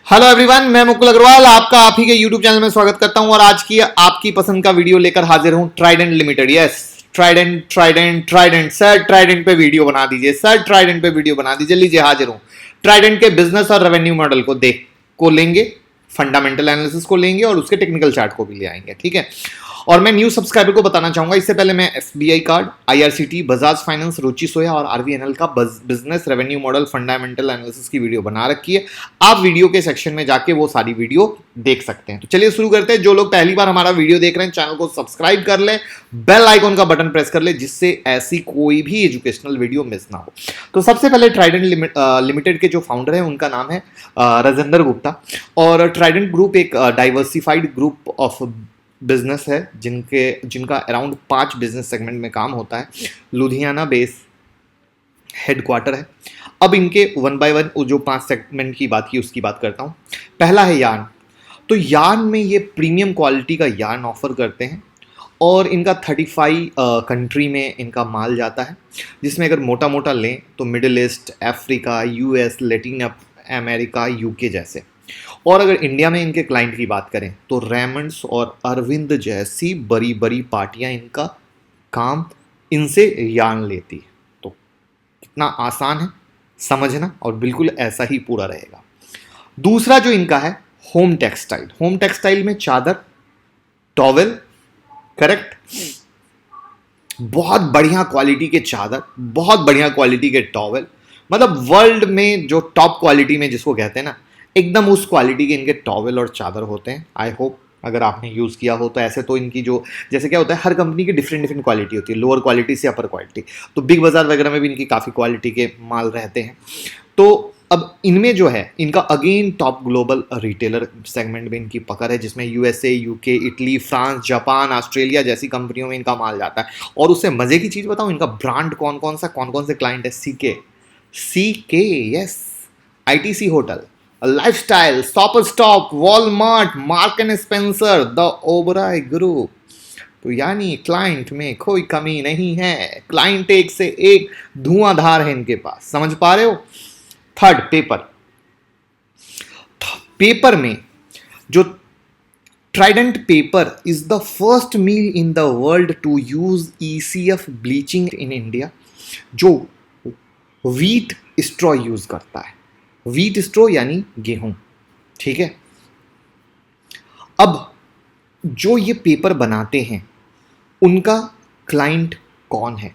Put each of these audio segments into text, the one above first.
Hello everyone, मैं मुकुल अग्रवाल आपका आप ही के यूट्यूब चैनल में स्वागत करता हूं और आज की आपकी पसंद का वीडियो लेकर हाजिर हूं। Trident limited, yes Trident sir, Trident पे वीडियो बना दीजिए सर, ट्राइडेंट पे वीडियो बना दीजिए। लीजिए हाजिर हूं। ट्राइडेंट के बिजनेस और रेवेन्यू मॉडल को लेंगे, फंडामेंटल एनालिसिस को लेंगे और उसके टेक्निकल चार्ट को भी ले आएंगे, ठीक है। और मैं न्यू सब्सक्राइबर को बताना चाहूंगा, इससे पहले मैं SBI card, IRCT, Bajaj finance, Ruchi Soya और आरवीएनएल का business revenue model fundamental analysis की वीडियो बना रखी है। आप वीडियो के सेक्शन में जाके वो सारी वीडियो देख सकते हैं। तो चलिए शुरू करते हैं। जो लोग पहली बार हमारा वीडियो देख रहे हैं, चैनल को सब्सक्राइब कर ले, बेल आइकॉन का बटन प्रेस कर ले, जिससे ऐसी कोई भी एजुकेशनल वीडियो मिस ना हो। तो सबसे पहले ट्राइडेंट लिमिटेड के जो फाउंडर है उनका नाम है राजेंद्र गुप्ता। और ट्राइडेंट ग्रुप एक डाइवर्सिफाइड ग्रुप ऑफ बिजनेस है जिनका अराउंड 5 बिजनेस सेगमेंट में काम होता है। लुधियाना बेस हेडक्वार्टर है। अब इनके वन बाय वन जो 5 सेगमेंट की बात की उसकी बात करता हूँ। पहला है यार्न। तो यार्न में ये प्रीमियम क्वालिटी का यार्न ऑफर करते हैं और इनका 35 कंट्री में इनका माल जाता है, जिसमें अगर मोटा मोटा लें तो middle east, Africa, US, Latin America, UK जैसे। और अगर इंडिया में इनके क्लाइंट की बात करें तो रेमंड्स और अरविंद जैसी बड़ी बड़ी पार्टियां इनका काम इनसे यार्न लेती है। तो कितना आसान है समझना और बिल्कुल ऐसा ही पूरा रहेगा। दूसरा जो इनका है होम टेक्सटाइल। होम टेक्सटाइल में चादर, टॉवेल, करेक्ट, बहुत बढ़िया क्वालिटी के चादर, बहुत बढ़िया क्वालिटी के टॉवेल, मतलब वर्ल्ड में जो टॉप क्वालिटी में जिसको कहते हैं ना, एकदम उस क्वालिटी के इनके टॉवेल और चादर होते हैं। आई होप अगर आपने यूज़ किया हो तो। ऐसे तो इनकी जो जैसे क्या होता है, हर कंपनी की डिफरेंट क्वालिटी होती है, लोअर क्वालिटी से अपर क्वालिटी। तो बिग बाजार वगैरह में भी इनकी काफ़ी क्वालिटी के माल रहते हैं। तो अब इनमें जो है इनका again top global retailer segment में इनकी पकड़ है, जिसमें USA, UK, Italy, France, Japan, Australia जैसी कंपनियों में इनका माल जाता है। और उससे मज़े की चीज़ बताऊँ, इनका ब्रांड कौन कौन से क्लाइंट है। CK, yes, ITC hotel, Lifestyle, Shopper Stop, Walmart, Mark and Spencer, the Oberoi group. तो यानी क्लाइंट में कोई कमी नहीं है। क्लाइंट एक से एक धुआंधार है इनके पास, समझ पा रहे हो। थर्ड, पेपर में जो Trident paper is the first mill in the world to use ECF bleaching in India, जो व्हीट स्ट्रॉ यूज करता है। व्हीट स्ट्रो यानी गेहूं, ठीक है। अब जो ये पेपर बनाते हैं उनका क्लाइंट कौन है,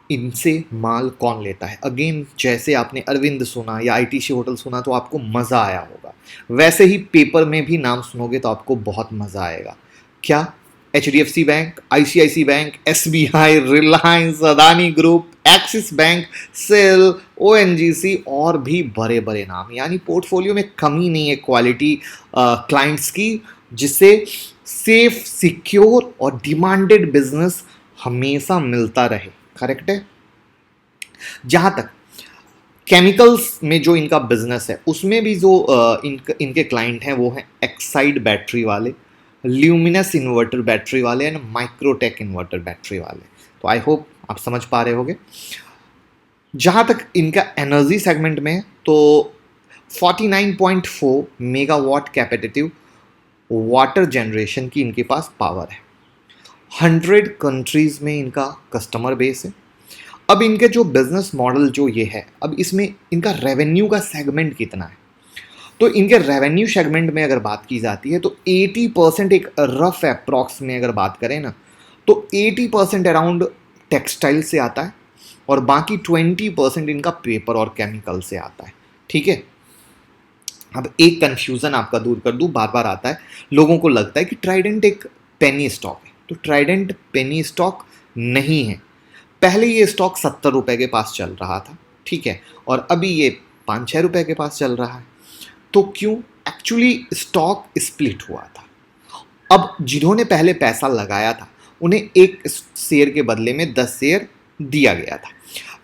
इनसे माल कौन लेता है। अगेन जैसे आपने अरविंद सुना या आईटीसी होटल सुना तो आपको मज़ा आया होगा, वैसे ही पेपर में भी नाम सुनोगे तो आपको बहुत मज़ा आएगा। क्या? HDFC bank, ICIC bank, SBI, Reliance, Adani group, Axis bank, SAIL, ONGC और भी बड़े बड़े नाम। यानी पोर्टफोलियो में कमी नहीं है क्वालिटी क्लाइंट्स की, जिससे सेफ, सिक्योर और डिमांडेड बिजनेस हमेशा मिलता रहे। करेक्ट है। जहां तक केमिकल्स में जो इनका बिजनेस है उसमें भी जो इनके क्लाइंट हैं वो हैं एक्साइड बैटरी वाले, ल्यूमिनस इन्वर्टर बैटरी वाले एंड माइक्रोटेक इन्वर्टर बैटरी वाले। तो आई होप आप समझ पा रहे होगे। जहां तक इनका एनर्जी सेगमेंट में है तो 49.4 मेगावाट कैपेसिटिव वाटर जनरेशन की इनके पास पावर है। 100 कंट्रीज में इनका कस्टमर बेस है। अब इनके जो बिजनेस मॉडल जो ये है, अब इसमें इनका रेवेन्यू का सेगमेंट कितना है। तो इनके रेवेन्यू सेगमेंट में अगर बात की जाती है तो 80% एक रफ अप्रॉक्स में अगर बात करें ना तो 80% अराउंड टेक्सटाइल से आता है और बाकी 20% इनका पेपर और केमिकल से आता है, ठीक है। अब एक कंफ्यूजन आपका दूर कर दूं, बार बार आता है, लोगों को लगता है कि ट्राइडेंट एक पेनी स्टॉक है। तो ट्राइडेंट पेनी स्टॉक नहीं है। पहले ये स्टॉक 70 रुपए के पास चल रहा था, ठीक है, और अभी ये 5-6 रुपए के पास चल रहा है। तो क्यों? एक्चुअली स्टॉक स्प्लिट हुआ था। अब जिन्होंने पहले पैसा लगाया था उन्हें एक शेयर के बदले में 10 शेयर दिया गया था।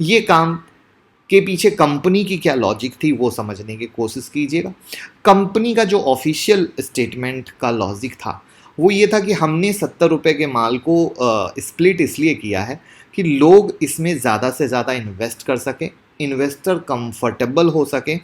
ये काम के पीछे कंपनी की क्या लॉजिक थी वो समझने की कोशिश कीजिएगा। कंपनी का जो ऑफिशियल स्टेटमेंट का लॉजिक था वो ये था कि हमने 70 रुपये के माल को स्प्लिट इसलिए किया है कि लोग इसमें ज़्यादा से ज़्यादा इन्वेस्ट कर सकें, इन्वेस्टर कंफर्टेबल हो सके,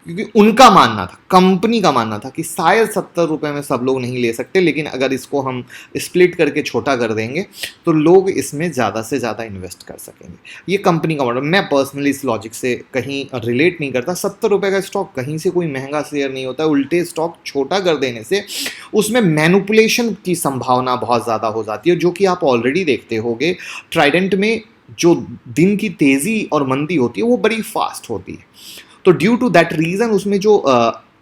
क्योंकि उनका मानना था, कंपनी का मानना था कि शायद 70 रुपये में सब लोग नहीं ले सकते, लेकिन अगर इसको हम स्प्लिट करके छोटा कर देंगे तो लोग इसमें ज़्यादा से ज़्यादा इन्वेस्ट कर सकेंगे। ये कंपनी का मॉडल। मैं पर्सनली इस लॉजिक से कहीं रिलेट नहीं करता। 70 रुपये का स्टॉक कहीं से कोई महंगा शेयर नहीं होता, उल्टे स्टॉक छोटा कर देने से उसमें मैनिपुलेशन की संभावना बहुत ज़्यादा हो जाती है, जो कि आप ऑलरेडी देखते होगे ट्राइडेंट में जो दिन की तेज़ी और मंदी होती है वो बड़ी फास्ट होती है। तो ड्यू टू दैट रीज़न उसमें जो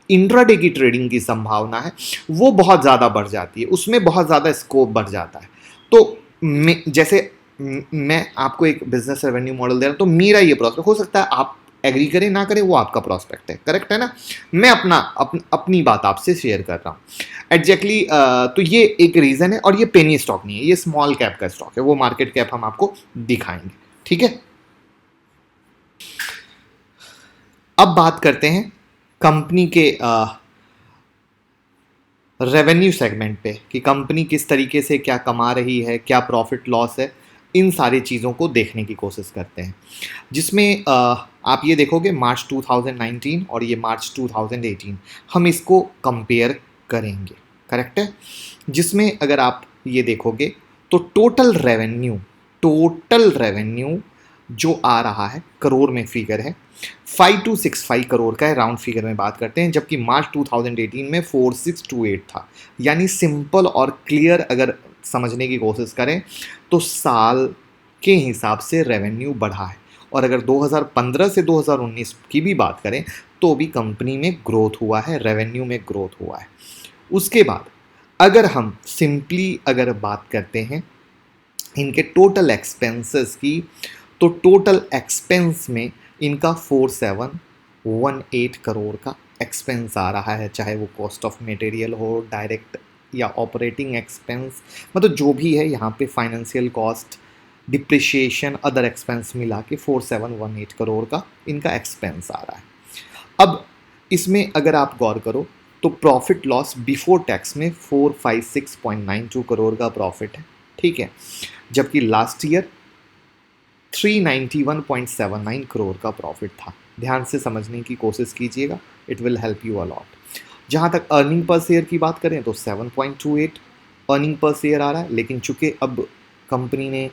इंट्राडे की ट्रेडिंग की संभावना है वो बहुत ज़्यादा बढ़ जाती है, उसमें बहुत ज़्यादा स्कोप बढ़ जाता है। तो मैं आपको एक बिजनेस रेवेन्यू मॉडल दे रहा हूँ, तो मेरा ये प्रोस्पेक्ट हो सकता है आप एग्री करें ना करें, वो आपका प्रोस्पेक्ट है, करेक्ट है ना। मैं अपनी बात आपसे शेयर कर रहा हूँ एग्जैक्टली। तो ये एक रीज़न है, और ये पेनी स्टॉक नहीं है, ये स्मॉल कैप का स्टॉक है, वो मार्केट कैप हम आपको दिखाएंगे, ठीक है। अब बात करते हैं कंपनी के रेवेन्यू सेगमेंट पे कि कंपनी किस तरीके से क्या कमा रही है, क्या प्रॉफिट लॉस है, इन सारी चीज़ों को देखने की कोशिश करते हैं। जिसमें आप ये देखोगे मार्च 2019 और ये मार्च 2018 हम इसको कंपेयर करेंगे, करेक्ट है। जिसमें अगर आप ये देखोगे तो टोटल रेवेन्यू जो आ रहा है करोड़ में फिगर है 5265 करोड़ का है, राउंड फिगर में बात करते हैं, जबकि मार्च 2018 में 4628 था। यानी सिंपल और क्लियर अगर समझने की कोशिश करें तो साल के हिसाब से रेवेन्यू बढ़ा है। और अगर 2015 से 2019 की भी बात करें तो भी कंपनी में ग्रोथ हुआ है, रेवेन्यू में ग्रोथ हुआ है। उसके बाद अगर हम सिंपली अगर बात करते हैं इनके टोटल एक्सपेंसेस की, तो टोटल एक्सपेंस में इनका 4718 करोड़ का एक्सपेंस आ रहा है, चाहे वो कॉस्ट ऑफ मटेरियल हो, डायरेक्ट या ऑपरेटिंग एक्सपेंस, मतलब जो भी है यहाँ पे financial cost, depreciation, other expense मिला के 4718 करोड़ का इनका एक्सपेंस आ रहा है। अब इसमें अगर आप गौर करो तो प्रॉफिट लॉस बिफोर टैक्स में 456.92 करोड़ का प्रॉफिट है, ठीक है, जबकि लास्ट ईयर 391.79 करोड़ का प्रॉफिट था। ध्यान से समझने की कोशिश कीजिएगा, it will help you a lot. जहाँ तक अर्निंग पर शेयर की बात करें तो 7.28 अर्निंग पर शेयर आ रहा है, लेकिन चूंकि अब कंपनी ने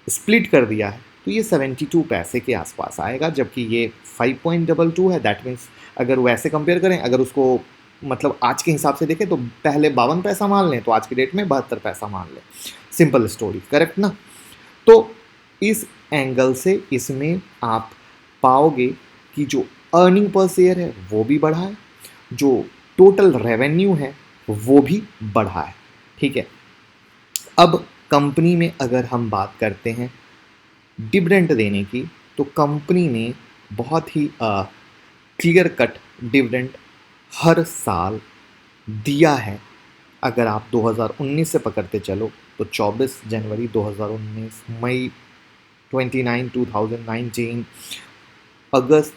स्प्लिट कर दिया है तो ये 72 पैसे के आसपास आएगा, जबकि ये 5.22 है। दैट मीन्स अगर वैसे कंपेयर करें, अगर उसको मतलब आज के हिसाब से देखें तो पहले 52 पैसा मान लें तो आज की डेट में 72 पैसा मान लें, सिंपल स्टोरी, करेक्ट ना। तो इस एंगल से इसमें आप पाओगे कि जो अर्निंग पर शेयर है वो भी बढ़ा है, जो टोटल रेवेन्यू है वो भी बढ़ा है, ठीक है। अब कंपनी में अगर हम बात करते हैं डिविडेंड देने की, तो कंपनी ने बहुत ही क्लियर कट डिविडेंड हर साल दिया है। अगर आप 2019 से पकड़ते चलो तो 24 जनवरी 2019, मई 29 2019, अगस्त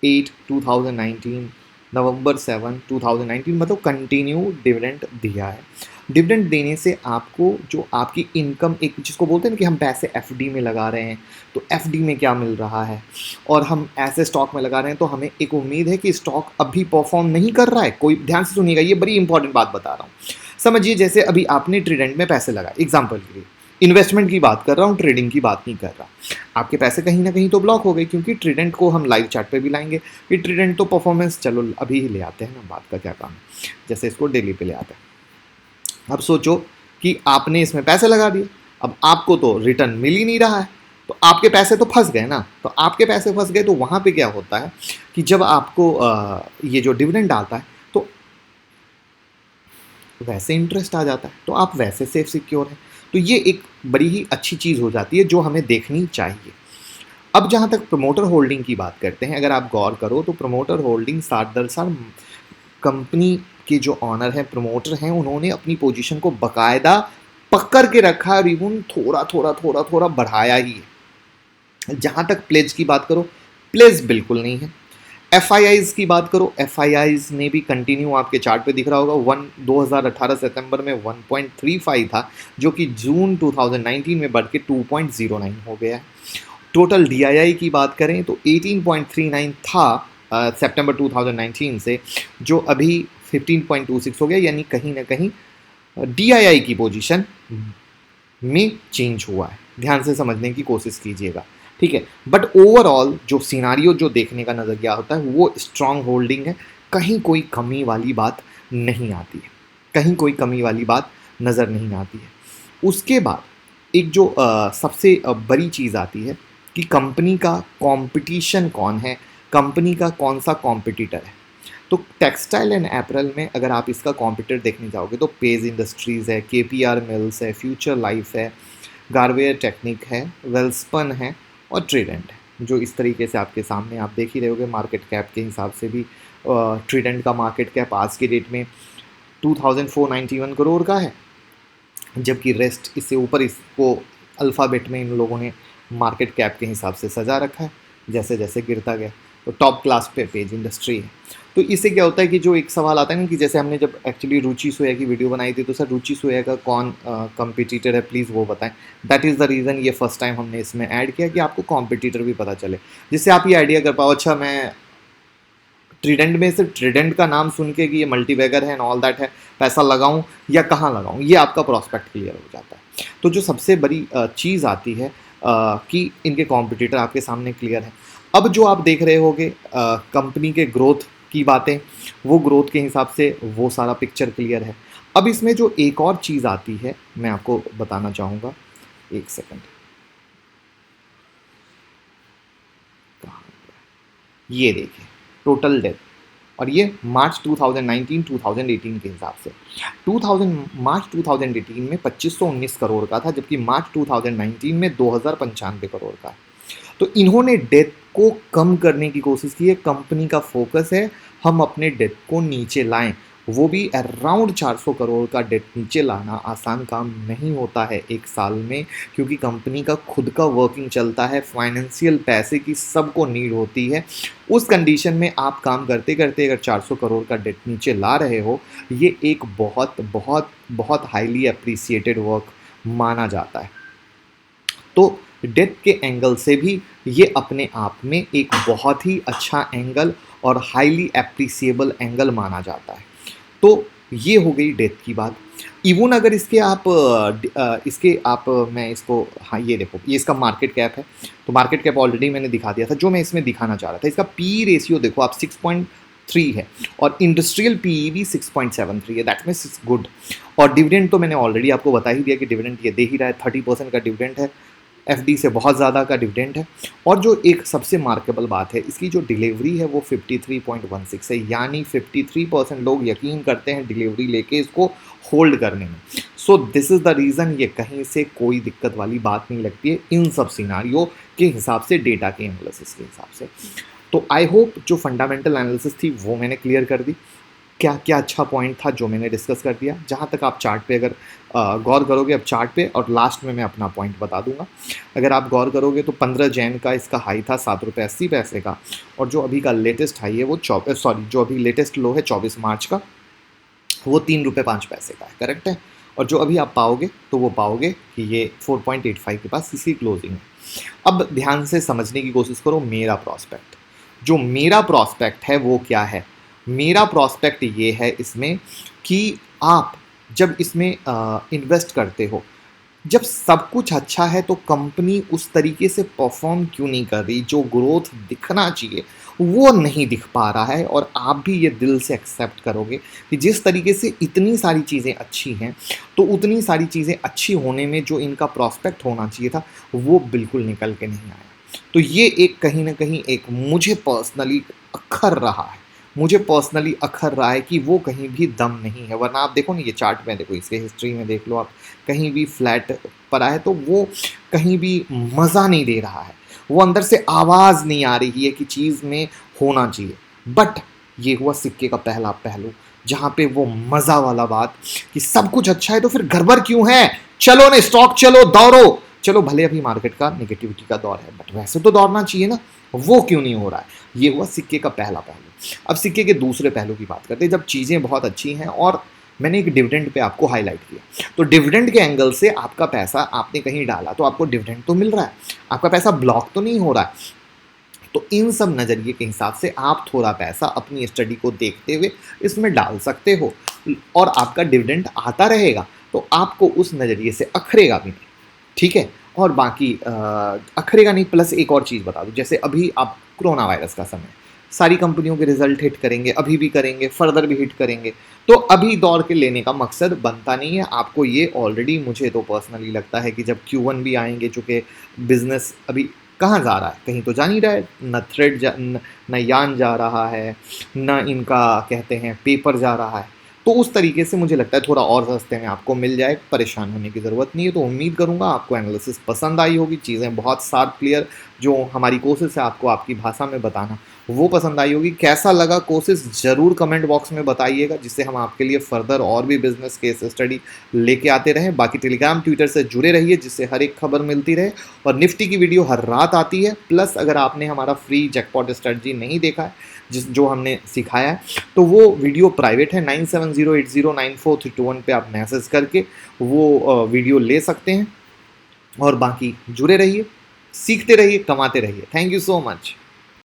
8 2019, नवंबर 7 2019, मतलब कंटिन्यू डिविडेंड दिया है। डिविडेंड देने से आपको जो आपकी इनकम, एक जिसको बोलते हैं ना कि हम पैसे एफडी में लगा रहे हैं, तो एफडी में क्या मिल रहा है और हम ऐसे स्टॉक में लगा रहे हैं, तो हमें एक उम्मीद है कि स्टॉक अभी परफॉर्म नहीं कर रहा है। कोई ध्यान से सुनिएगा, ये बड़ी इंपॉर्टेंट बात बता रहा हूँ। समझिए जैसे अभी आपने ट्रेडेंट में पैसे लगाए, एग्जाम्पल के लिए इन्वेस्टमेंट की बात कर रहा हूँ, ट्रेडिंग की बात नहीं कर रहा। आपके पैसे कहीं ना कहीं तो ब्लॉक हो गए, क्योंकि ट्रेडेंट को हम लाइव चार्ट पे भी लाएंगे कि ट्रेडेंट तो परफॉर्मेंस चलो अभी ही ले आते हैं ना, बात का क्या काम है, जैसे इसको डेली पे ले आते हैं। अब सोचो कि आपने इसमें पैसे लगा दिए, अब आपको तो रिटर्न मिल ही नहीं रहा है, तो आपके पैसे तो फंस गए ना। तो आपके पैसे फंस गए तो वहाँ पे क्या होता है कि जब आपको ये जो डिविडेंड आता है तो वैसे इंटरेस्ट आ जाता है, तो आप वैसे सेफ सिक्योर हैं। तो ये एक बड़ी ही अच्छी चीज़ हो जाती है जो हमें देखनी चाहिए। अब जहाँ तक प्रमोटर होल्डिंग की बात करते हैं, अगर आप गौर करो तो प्रमोटर होल्डिंग 60% कंपनी के जो ऑनर हैं, प्रमोटर हैं, उन्होंने अपनी पोजीशन को बकायदा पकड़ के रखा है और इवन थोड़ा बढ़ाया ही है। जहाँ तक प्लेज की बात करो, प्लेज बिल्कुल नहीं है। FIIs की बात करो, FIIs ने भी कंटिन्यू, आपके चार्ट पे दिख रहा होगा, 2018 सितंबर में 1.35 था, जो कि जून 2019 में बढ़ के 2.09 हो गया है। टोटल DII की बात करें तो 18.39 था सितंबर 2019 से जो अभी 15.26 हो गया, यानी कहीं ना कहीं DII की पोजीशन में चेंज हुआ है। ध्यान से समझने की कोशिश कीजिएगा, ठीक है। बट ओवरऑल जो सिनारियो जो देखने का नज़रिया होता है वो स्ट्रांग होल्डिंग है, कहीं कोई कमी वाली बात नहीं आती है, कहीं कोई कमी वाली बात नज़र नहीं आती है। उसके बाद एक जो सबसे बड़ी चीज़ आती है कि कंपनी का कंपटीशन कौन है, कंपनी का कौन सा कॉम्पिटिटर है। तो टेक्सटाइल एंड एपरल में अगर आप इसका कॉम्पिटिटर देखने जाओगे तो पेज इंडस्ट्रीज़ है, KPR मिल्स है, फ्यूचर लाइफ है, गारवेयर टेक्निक है, वेल्सपन है और ट्रीडेंट है। जो इस तरीके से आपके सामने आप देख ही रहे होगे, मार्केट कैप के हिसाब से भी ट्रीडेंट का मार्केट कैप आज के डेट में 2491 करोड़ का है, जबकि रेस्ट इससे ऊपर इसको अल्फ़ाबेट में इन लोगों ने मार्केट कैप के हिसाब से सजा रखा है जैसे जैसे गिरता गया। तो टॉप क्लास पे पेज इंडस्ट्री है। तो इससे क्या होता है कि जो एक सवाल आता है ना कि जैसे हमने जब एक्चुअली रुचि सोया की वीडियो बनाई थी तो सर रुचि सोया का कौन कंपटीटर है, प्लीज़ वो बताएं। दैट इज़ द रीज़न ये फर्स्ट टाइम हमने इसमें ऐड किया कि आपको कॉम्पिटिटर भी पता चले, जिससे आप ये आइडिया कर पाओ अच्छा मैं ट्रीडेंट में सिर्फ ट्रीडेंट का नाम सुन के कि ये मल्टीवैगर है एंड ऑल दैट है, पैसा लगाऊं या कहाँ लगाऊं, ये आपका प्रॉस्पेक्ट क्लियर हो जाता है। तो जो सबसे बड़ी चीज़ आती है कि इनके कॉम्पिटिटर आपके सामने क्लियर है। अब जो आप देख रहे होगे कंपनी के ग्रोथ की बातें, वो ग्रोथ के हिसाब से वो सारा पिक्चर क्लियर है। अब इसमें जो एक और चीज़ आती है मैं आपको बताना चाहूँगा, एक सेकंड, ये देखिए टोटल डेट, और ये मार्च 2019-2018 के हिसाब से मार्च 2018 में 2519 करोड़ का था, जबकि मार्च 2019 में 2095 करोड़ का। तो इन्होंने डेट को कम करने की कोशिश की है। कंपनी का फोकस है हम अपने डेट को नीचे लाएं, वो भी अराउंड 400 करोड़ का डेट नीचे लाना आसान काम नहीं होता है एक साल में, क्योंकि कंपनी का खुद का वर्किंग चलता है, फाइनेंशियल पैसे की सबको नीड होती है। उस कंडीशन में आप काम करते करते अगर 400 करोड़ का डेट नीचे ला रहे हो, ये एक बहुत बहुत बहुत हाईली अप्रिसिएटेड वर्क माना जाता है। तो डेट के एंगल से भी ये अपने आप में एक बहुत ही अच्छा एंगल और हाईली एप्रिसिएबल एंगल माना जाता है। तो ये हो गई डेट की बात। इवन अगर इसके आप मैं इसको, हाँ ये देखो ये इसका मार्केट कैप है, तो मार्केट कैप ऑलरेडी मैंने दिखा दिया था। जो मैं इसमें दिखाना चाह रहा था, इसका पी रेशियो देखो आप 6.3 है और इंडस्ट्रियल पी भी 6.73 है, दैट मीन्स गुड। और डिविडेंड तो मैंने ऑलरेडी आपको बता ही दिया कि डिविडेंड ये दे ही रहा है, 30% का डिविडेंड है, FD से बहुत ज़्यादा का डिविडेंड है। और जो एक सबसे मार्केबल बात है, इसकी जो डिलीवरी है वो 53.16 है, यानी 53% लोग यकीन करते हैं डिलीवरी लेके इसको होल्ड करने में। So this is the reason ये कहीं से कोई दिक्कत वाली बात नहीं लगती है इन सब सिनारियो के हिसाब से, डेटा के एनालिसिस के हिसाब से। तो आई होप जो फंडामेंटल एनालिसिस थी वो मैंने क्लियर कर दी, क्या क्या अच्छा पॉइंट था जो मैंने डिस्कस कर दिया। जहाँ तक आप चार्ट पे अगर गौर करोगे, अब चार्ट पे और लास्ट में मैं अपना पॉइंट बता दूंगा, अगर आप गौर करोगे तो 15 जैन का इसका हाई था 7.80 का, और जो अभी का लेटेस्ट हाई है वो जो अभी लेटेस्ट लो है 24 मार्च का, वो 3.05 का है, करेक्ट है। और जो अभी आप पाओगे तो वो पाओगे कि ये 4.85 के पास इसकी क्लोजिंग है। अब ध्यान से समझने की कोशिश करो मेरा प्रॉस्पेक्ट, जो मेरा प्रॉस्पेक्ट है वो क्या है। मेरा प्रॉस्पेक्ट ये है इसमें कि आप जब इसमें इन्वेस्ट करते हो, जब सब कुछ अच्छा है तो कंपनी उस तरीके से परफॉर्म क्यों नहीं कर रही, जो ग्रोथ दिखना चाहिए वो नहीं दिख पा रहा है। और आप भी ये दिल से एक्सेप्ट करोगे कि जिस तरीके से इतनी सारी चीज़ें अच्छी हैं, तो उतनी सारी चीज़ें अच्छी होने में जो इनका प्रॉस्पेक्ट होना चाहिए था वो बिल्कुल निकल के नहीं आया। तो ये एक कहीं ना कहीं एक मुझे पर्सनली अखर रहा है कि वो कहीं भी दम नहीं है। वरना आप देखो ना ये चार्ट में देखो, इसके हिस्ट्री में देख लो आप, कहीं भी फ्लैट पर आए तो वो कहीं भी मज़ा नहीं दे रहा है, वो अंदर से आवाज़ नहीं आ रही है कि चीज़ में होना चाहिए। बट ये हुआ सिक्के का पहला पहलू, जहाँ पे वो मज़ा वाला बात कि सब कुछ अच्छा है तो फिर गड़बड़ क्यों है, चलो ना स्टॉक चलो दौड़ो, चलो भले अभी मार्केट का नेगेटिविटी का दौर है बट वैसे तो दौड़ना चाहिए ना, वो क्यों नहीं हो रहा है। ये हुआ सिक्के का पहला पहलू। अब सिक्के के दूसरे पहलू की बात करते हैं, जब चीज़ें बहुत अच्छी हैं और मैंने एक डिविडेंड पे आपको हाईलाइट किया, तो डिविडेंड के एंगल से आपका पैसा आपने कहीं डाला तो आपको डिविडेंड तो मिल रहा है, आपका पैसा ब्लॉक तो नहीं हो रहा है। तो इन सब नज़रिए के हिसाब से आप थोड़ा पैसा अपनी स्टडी को देखते हुए इसमें डाल सकते हो और आपका डिविडेंड आता रहेगा, तो आपको उस नज़रिए से अखरेगा भी नहीं, ठीक है। और बाकी अखरेगा नहीं, प्लस एक और चीज़ बता दूं, जैसे अभी आप कोरोना वायरस का समय, सारी कंपनियों के रिजल्ट हिट करेंगे, अभी भी करेंगे, फर्दर भी हिट करेंगे, तो अभी दौड़ के लेने का मकसद बनता नहीं है आपको। ये ऑलरेडी मुझे तो पर्सनली लगता है कि जब Q1 भी आएंगे, चूँकि बिजनेस अभी कहाँ जा रहा है, कहीं तो जा नहीं रहा है, न थ्रेड न यान जा रहा है, न इनका कहते हैं पेपर जा रहा है, तो उस तरीके से मुझे लगता है थोड़ा और सस्ते में आपको मिल जाए, परेशान होने की ज़रूरत नहीं है। तो उम्मीद करूँगा आपको एनालिसिस पसंद आई होगी, चीज़ें बहुत शार्प क्लियर जो हमारी कोशिश है आपको आपकी भाषा में बताना वो पसंद आई होगी। कैसा लगा कोशिश ज़रूर कमेंट बॉक्स में बताइएगा, जिससे हम आपके लिए फर्दर और भी बिजनेस केस स्टडी लेके आते रहें। बाकी टेलीग्राम ट्विटर से जुड़े रहिए, जिससे हर एक खबर मिलती रहे, और निफ्टी की वीडियो हर रात आती है। प्लस अगर आपने हमारा फ्री जैकपॉट स्ट्रेटजी नहीं देखा है जो हमने सिखाया है, तो वो वीडियो प्राइवेट है, 9708094321 पे आप मैसेज करके वो वीडियो ले सकते हैं। और बाकी जुड़े रहिए, सीखते रहिए, कमाते रहिए। Thank you so much.